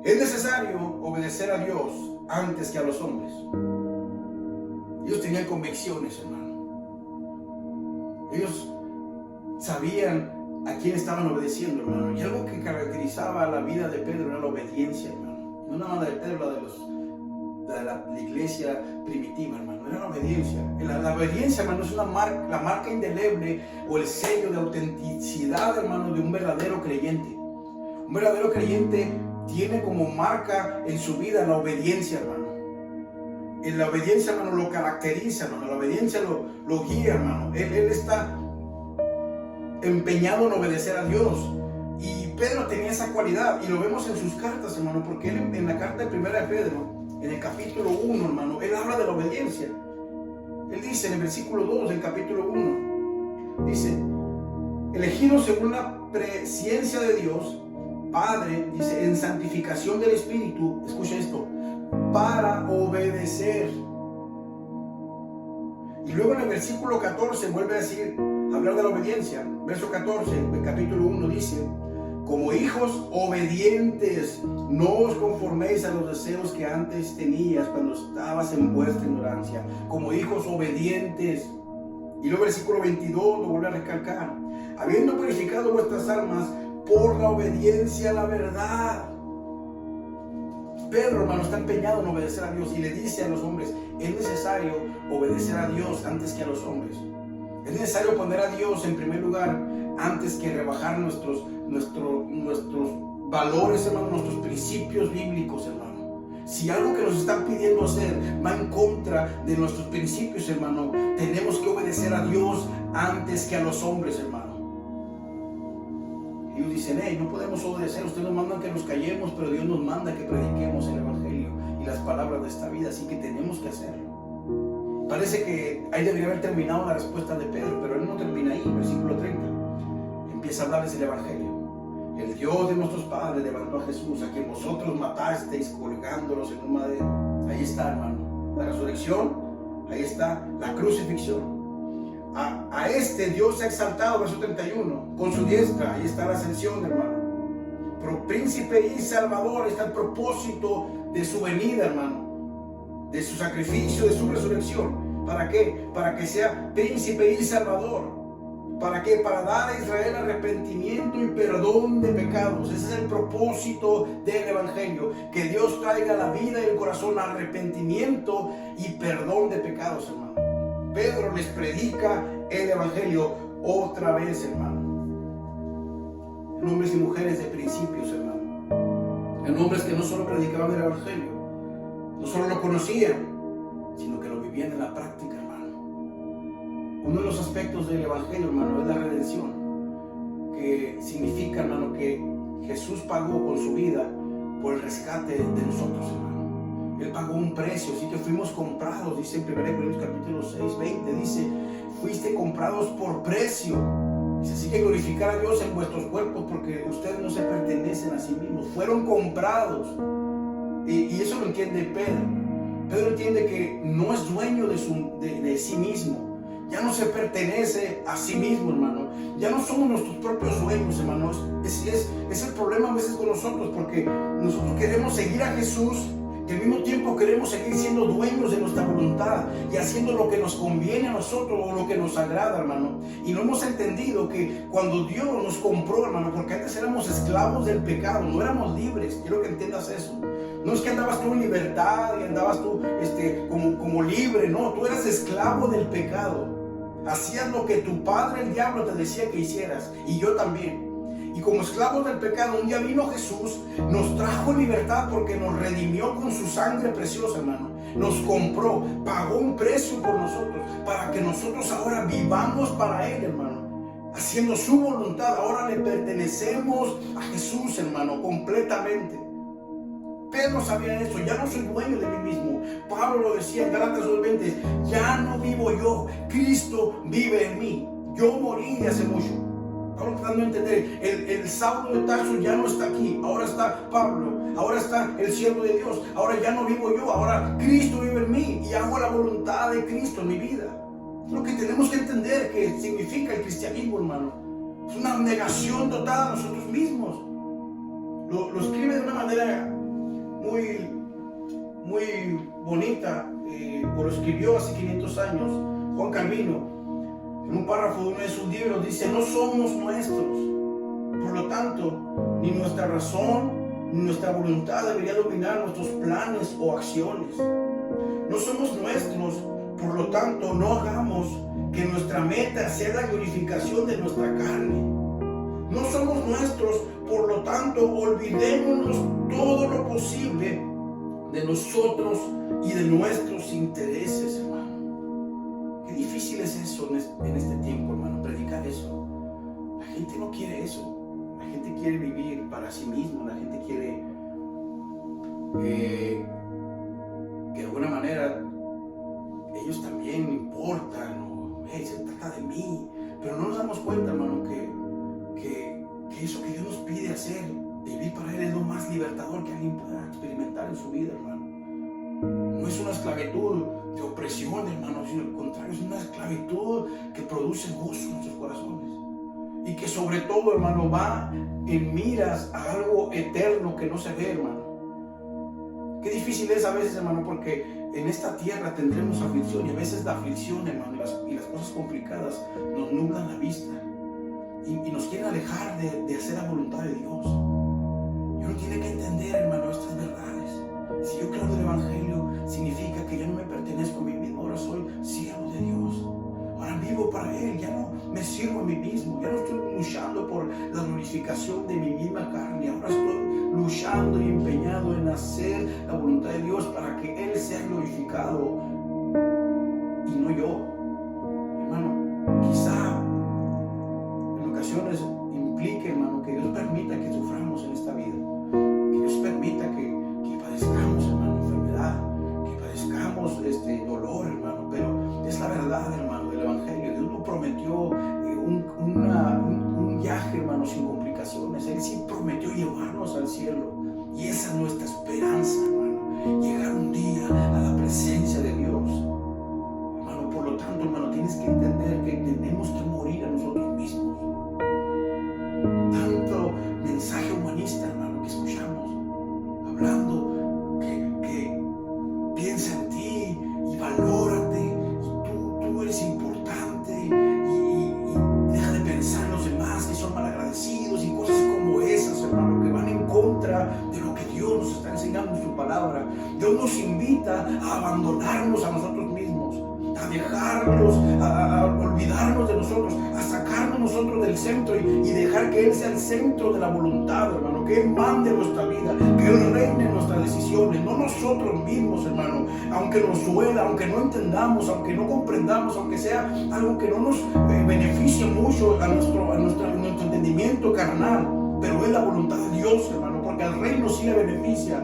es necesario obedecer a Dios antes que a los hombres. Ellos tenían convicciones, hermano. Ellos sabían a quién estaban obedeciendo, hermano. Y algo que caracterizaba la vida de Pedro era la obediencia, hermano. No nada más de Pedro, de la iglesia primitiva, hermano. Era la obediencia. La obediencia, hermano, es la marca indeleble o el sello de autenticidad, hermano, de un verdadero creyente. Un verdadero creyente tiene como marca en su vida la obediencia, hermano. En la obediencia, hermano, lo caracteriza, hermano. La obediencia lo guía, hermano. Él está empeñado en obedecer a Dios. Y Pedro tenía esa cualidad, y lo vemos en sus cartas, hermano, porque él en la carta de primera de Pedro, en el capítulo 1, hermano, él habla de la obediencia. Él dice en el versículo 2 del capítulo 1, dice, elegidos según la presciencia de Dios, Padre, dice, en santificación del Espíritu, escucha esto, para obedecer. Y luego en el versículo 14 vuelve a decir, hablar de la obediencia. Verso 14 del capítulo 1 dice, como hijos obedientes, no os conforméis a los deseos que antes tenías cuando estabas en vuestra ignorancia. Como hijos obedientes. Y luego el versículo 22 lo vuelve a recalcar, habiendo purificado vuestras almas por la obediencia a la verdad. Pedro, hermano, está empeñado en obedecer a Dios y le dice a los hombres, es necesario obedecer a Dios antes que a los hombres. Es necesario poner a Dios en primer lugar antes que rebajar nuestros valores, hermano, nuestros principios bíblicos, hermano. Si algo que nos están pidiendo hacer va en contra de nuestros principios, hermano, tenemos que obedecer a Dios antes que a los hombres, hermano. Ellos dicen, no podemos obedecer, ustedes nos mandan que nos callemos, pero Dios nos manda que prediquemos el evangelio y las palabras de esta vida, así que tenemos que hacerlo. Parece que ahí debería haber terminado la respuesta de Pedro, pero él no termina ahí. Versículo 30 empieza a hablarles del evangelio. El Dios de nuestros padres levantó a Jesús, a quien vosotros matasteis colgándolos en un madero. Ahí está, hermano, la resurrección, ahí está la crucifixión. A este Dios se ha exaltado, verso 31, con su diestra, ahí está la ascensión, hermano. Pero príncipe y salvador, está el propósito de su venida, hermano, de su sacrificio, de su resurrección. ¿Para qué? Para que sea príncipe y salvador. ¿Para qué? Para dar a Israel arrepentimiento y perdón de pecados. Ese es el propósito del Evangelio. Que Dios traiga a la vida y el corazón arrepentimiento y perdón de pecados, hermano. Pedro les predica el Evangelio otra vez, hermano. En hombres y mujeres de principios, hermano. En hombres que no solo predicaban el Evangelio, no solo lo conocían, sino que lo vivían en la práctica, hermano. Uno de los aspectos del Evangelio, hermano, es la redención, que significa, hermano, que Jesús pagó con su vida por el rescate de nosotros, hermano. Él pagó un precio, así que fuimos comprados, dice en 1 Corintios capítulo 6, 20, dice, fuiste comprados por precio. Dice, así que glorificar a Dios en vuestros cuerpos, porque ustedes no se pertenecen a sí mismos, fueron comprados. Y eso lo entiende Pedro. Pedro entiende que no es dueño de sí mismo. Ya no se pertenece a sí mismo, hermano. Ya no somos nuestros propios dueños, hermano. Es el problema a veces con nosotros, porque nosotros queremos seguir a Jesús y al mismo tiempo queremos seguir siendo dueños de nuestra voluntad y haciendo lo que nos conviene a nosotros o lo que nos agrada, hermano. Y no hemos entendido que cuando Dios nos compró, hermano, porque antes éramos esclavos del pecado, no éramos libres. Quiero que entiendas eso. No es que andabas tú en libertad y andabas tú como libre, no, tú eras esclavo del pecado. Hacías lo que tu padre, el diablo, te decía que hicieras, y yo también. Y como esclavos del pecado, un día vino Jesús, nos trajo libertad porque nos redimió con su sangre preciosa, hermano. Nos compró, pagó un precio por nosotros, para que nosotros ahora vivamos para Él, hermano. Haciendo su voluntad, ahora le pertenecemos a Jesús, hermano, completamente. Pedro sabía eso, ya no soy dueño de mí mismo. Pablo lo decía en Gálatas 2:20, ya no vivo yo, Cristo vive en mí. Yo morí de hace mucho. Pablo tratando de entender, el Saulo de Tarso ya no está aquí, ahora está Pablo, ahora está el siervo de Dios, ahora ya no vivo yo, ahora Cristo vive en mí y hago la voluntad de Cristo en mi vida. Es lo que tenemos que entender que significa el cristianismo, hermano. Es una negación total a nosotros mismos. Lo escribe de una manera muy bonita, o lo escribió hace 500 años Juan Calvino. En un párrafo de uno de sus libros dice, no somos nuestros, por lo tanto, ni nuestra razón, ni nuestra voluntad debería dominar nuestros planes o acciones. No somos nuestros, por lo tanto, no hagamos que nuestra meta sea la glorificación de nuestra carne. No somos nuestros, por lo tanto, olvidémonos todo lo posible de nosotros y de nuestros intereses, hermano. Qué difícil es eso en este tiempo, hermano, predicar eso. La gente no quiere eso. La gente quiere vivir para sí mismo. La gente quiere que de alguna manera ellos también importan, o se trata de mí. Pero no nos damos cuenta, hermano, que eso que Dios nos pide hacer, de vivir para Él, es lo más libertador que alguien pueda experimentar en su vida, hermano. No es una esclavitud de opresión, hermano, sino al contrario, es una esclavitud que produce gozo en nuestros corazones. Y que sobre todo, hermano, va en miras a algo eterno que no se ve, hermano. Qué difícil es a veces, hermano, porque en esta tierra tendremos aflicción, y a veces la aflicción, hermano, y las cosas complicadas nos nublan la vista y nos quieren alejar de hacer la voluntad de Dios. Y uno tiene que entender, hermano, estas verdades. Si yo creo en el Evangelio, significa que ya no me pertenezco a mí mismo, ahora soy siervo de Dios. Ahora vivo para Él, ya no me sirvo a mí mismo, ya no estoy luchando por la glorificación de mi misma carne, ahora estoy luchando y empeñado en hacer la voluntad de Dios para que Él sea glorificado y no yo. Hermano, quizá en ocasiones implique, hermano, que Dios permita que suframos en esta vida, que Dios permita que padezcamos, hermano, enfermedad, que padezcamos dolor, hermano, pero es la verdad, hermano, del Evangelio. Dios nos prometió un viaje, hermano, sin complicaciones. Él sí prometió llevarnos al cielo, y esa es nuestra esperanza, hermano, llegar un día a la presencia de Dios, hermano. Por lo tanto, hermano, tienes que entender que tenemos que morir a nosotros mismos. Tanto mensaje humanista, hermano, que escuchamos, hablando que piensa en ti y valórate, y tú eres importante, y deja invita a abandonarnos a nosotros mismos, a dejarlos, a olvidarnos de nosotros, a sacarnos nosotros del centro y dejar que Él sea el centro de la voluntad, hermano, que Él mande nuestra vida, que Él reine en nuestras decisiones, no nosotros mismos, hermano, aunque nos duela, aunque no entendamos, aunque no comprendamos, aunque sea algo que no nos beneficie mucho a nuestro entendimiento carnal, pero es la voluntad de Dios, hermano, porque al reino sí le beneficia.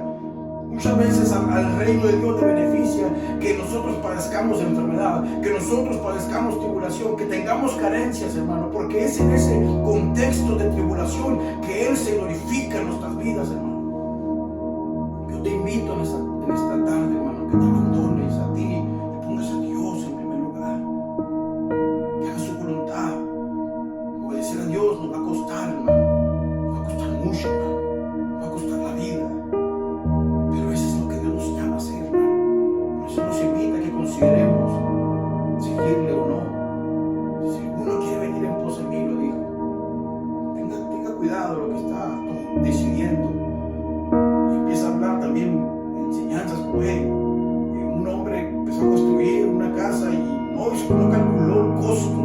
Muchas veces al reino de Dios le beneficia que nosotros padezcamos enfermedad, que nosotros padezcamos tribulación, que tengamos carencias, hermano, porque es en ese contexto de tribulación que Él se glorifica en nuestras vidas, hermano. Yo te invito en esta tarde, hermano, que te abandones a ti, que pongas a Dios en primer lugar, que hagas su voluntad. Obedecer a Dios nos va a costar, hermano, nos va a costar mucho, hermano, nos va a costar la vida. Consideremos seguirle o no. Si alguno quiere venir en pos de mí, lo dijo, tenga cuidado de lo que está decidiendo. Y empieza a hablar también enseñanzas como él. Un hombre empezó a construir una casa y no calculó el costo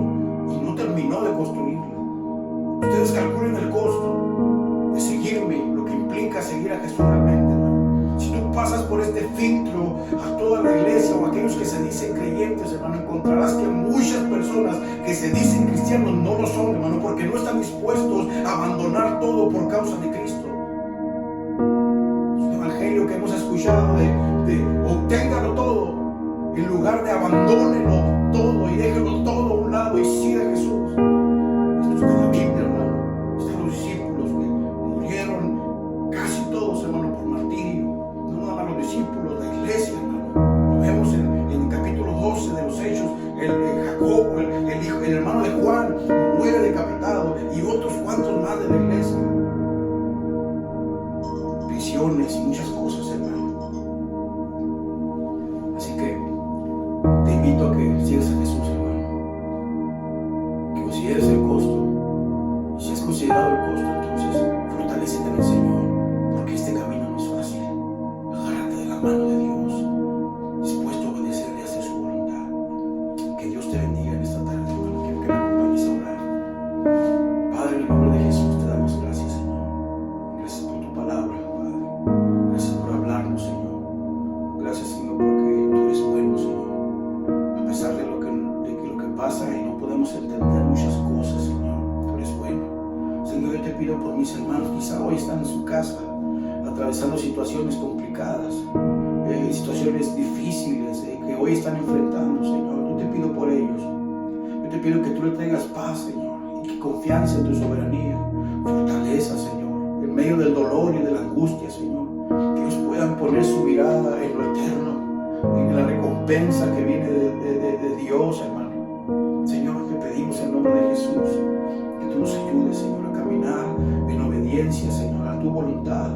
y no terminó de construirla. Ustedes calculen el costo de seguirme, lo que implica seguir a Jesús realmente, hermano. Si tú pasas por este filtro a toda la iglesia o a aquellos que se dicen creyentes, hermano, encontrarás que muchas personas que se dicen cristianos no lo son, hermano, porque no están dispuestos a abandonar todo por causa de Cristo. Es un evangelio que hemos escuchado de obténgalo todo, en lugar de abandónelo todo y déjelo todo a un lado y siga a Jesús. Esto está en la Biblia, hermano. Están los discípulos que murieron casi todos, hermano, por martirio. A los discípulos de la iglesia, hermano. Lo vemos en el capítulo 12 de los Hechos. Jacobo, el hermano de Juan, muere decapitado, y otros cuantos más de la iglesia. Prisiones y muchas cosas, hermano. Así que te invito a que sigas a Jesús, hermano. Que consideres el costo. Y si has considerado el costo, entonces fortalécete en el Señor, porque este camino no es fácil. Mano de Dios, dispuesto a obedecerle y hacer su voluntad. Que Dios te bendiga en esta tarde, hermano. Quiero que me acompañes a orar. Padre, en el nombre de Jesús te damos gracias, Señor. Gracias por tu palabra, Padre. Gracias por hablarnos, Señor. Gracias, Señor, porque tú eres bueno, Señor. A pesar de lo que pasa y no podemos entender muchas cosas, Señor, tú eres bueno. Señor, yo te pido por mis hermanos, quizá hoy están en su casa atravesando situaciones complicadas, situaciones difíciles que hoy están enfrentando, Señor. Yo te pido por ellos. Yo te pido que tú le traigas paz, Señor, y que confianza en tu soberanía, fortaleza, Señor, en medio del dolor y de la angustia, Señor. Que ellos puedan poner su mirada en lo eterno, en la recompensa que viene de Dios, hermano. Señor, te pedimos en nombre de Jesús que tú nos ayudes, Señor, a caminar en obediencia, Señor, a tu voluntad.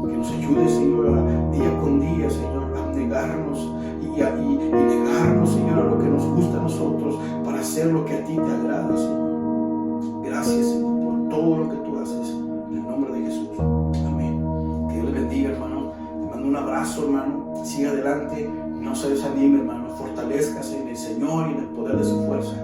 Que nos ayude, Señor, día con día, Señor, a negarnos y negarnos, Señor, a lo que nos gusta a nosotros para hacer lo que a ti te agrada, Señor. Gracias, Señor, por todo lo que tú haces. En el nombre de Jesús. Amén. Que Dios les bendiga, hermano. Te mando un abrazo, hermano. Siga adelante. No se desanime, hermano. Fortalezcase en el Señor y en el poder de su fuerza.